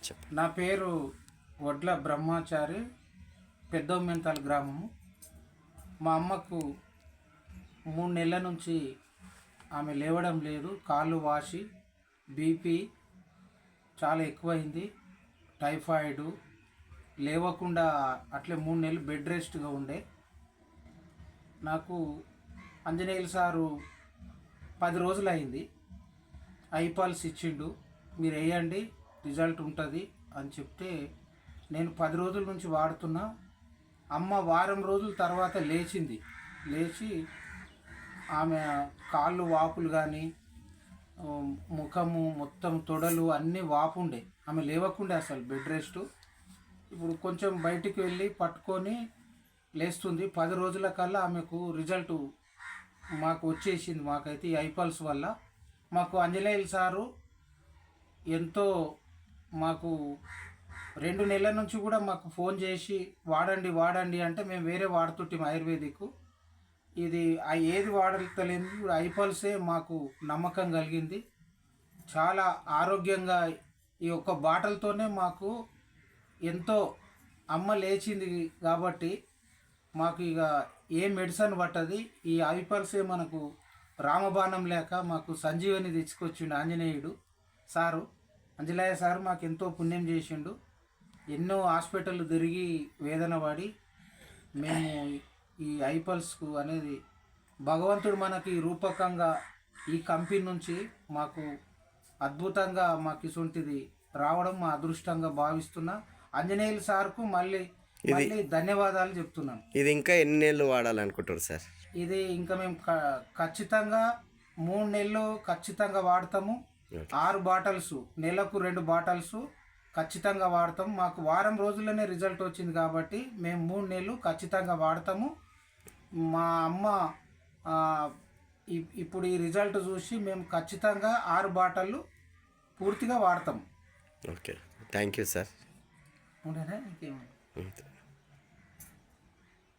చెప్పండి. నా పేరు వడ్ల బ్రహ్మచారి, పెద్దోమెంతల్ గ్రామము. మా అమ్మకు 3 నెలల నుంచి ఆమె లేవడం లేదు. కాళ్ళు వాసి బీపీ చాలా ఎక్కువైంది. టైఫాయిడ్ లేవకుండా అట్లే 3 నెలలు బెడ్ రెస్ట్గా ఉండే. నాకు ఆంజనేయులు సారు 10 రోజులు అయింది. ఐపాల్స్ ఇచ్చిండు, మీరు వేయండి రిజల్ట్ ఉంటుంది అని చెప్తే నేను 10 రోజుల నుంచి వాడుతున్నా. అమ్మ వారం రోజుల తర్వాత లేచి ఆమె కాళ్ళు వాపులు కానీ ముఖము మొత్తం తొడలు అన్నీ వాపుండే. ఆమె లేవకుండే అసలు బెడ్ రెస్ట్. ఇప్పుడు కొంచెం బయటికి వెళ్ళి పట్టుకొని లేస్తుంది. 10 రోజుల కల్లా ఆమెకు రిజల్ట్ మాకు వచ్చేసింది. మాకైతే ఈ ఐపాల్స్ వల్ల మాకు ఆంజనేయులు సారు ఎంతో మాకు 2 నెలల నుంచి కూడా మాకు ఫోన్ చేసి వాడండి అంటే మేము వేరే వాడుతుంటాం ఆయుర్వేదిక్. ఇది ఏది వాడతలేదు, ఐపాల్సే మాకు నమ్మకం కలిగింది. చాలా ఆరోగ్యంగా ఈ ఒక్క బాటల్తోనే మాకు ఎంతో అమ్మ లేచింది కాబట్టి మాకు ఇక ఏ మెడిసిన్ పట్టది. ఈ ఐపాల్సే మనకు రామబాణం లేక మాకు సంజీవని తెచ్చుకొచ్చిండు ఆంజనేయుడు సారు. అంజనేయ సారు మాకు ఎంతో పుణ్యం చేసిండు. ఎన్నో హాస్పిటల్ తిరిగి వేదన పడి మేము ఈ ఐపాల్స్కు అనేది భగవంతుడు మనకి రూపకంగా ఈ కంపెనీ నుంచి మాకు అద్భుతంగా మాకు ఇసుంటిది రావడం మా అదృష్టంగా భావిస్తున్నా. ఆంజనేయులు సార్కు మళ్ళీ ధన్యవాదాలు చెప్తున్నాను. ఇది ఇంకా ఎన్ని నెలలు వాడాలనుకుంటారు సార్? ఇది ఇంకా మేము ఖచ్చితంగా 3 నెలలు ఖచ్చితంగా వాడతాము. 6 బాటిల్స్, నెలకు 2 బాటిల్స్ ఖచ్చితంగా వాడతాము. మాకు వారం రోజుల్లోనే రిజల్ట్ వచ్చింది కాబట్టి మేము 3 నెలలు ఖచ్చితంగా వాడతాము. మా అమ్మ ఇప్పుడు ఈ రిజల్ట్ చూసి మేము ఖచ్చితంగా 6 బాటిళ్ళు పూర్తిగా వాడతాము. Okay, thank you sir. ఉండేనా ఇంకేమో.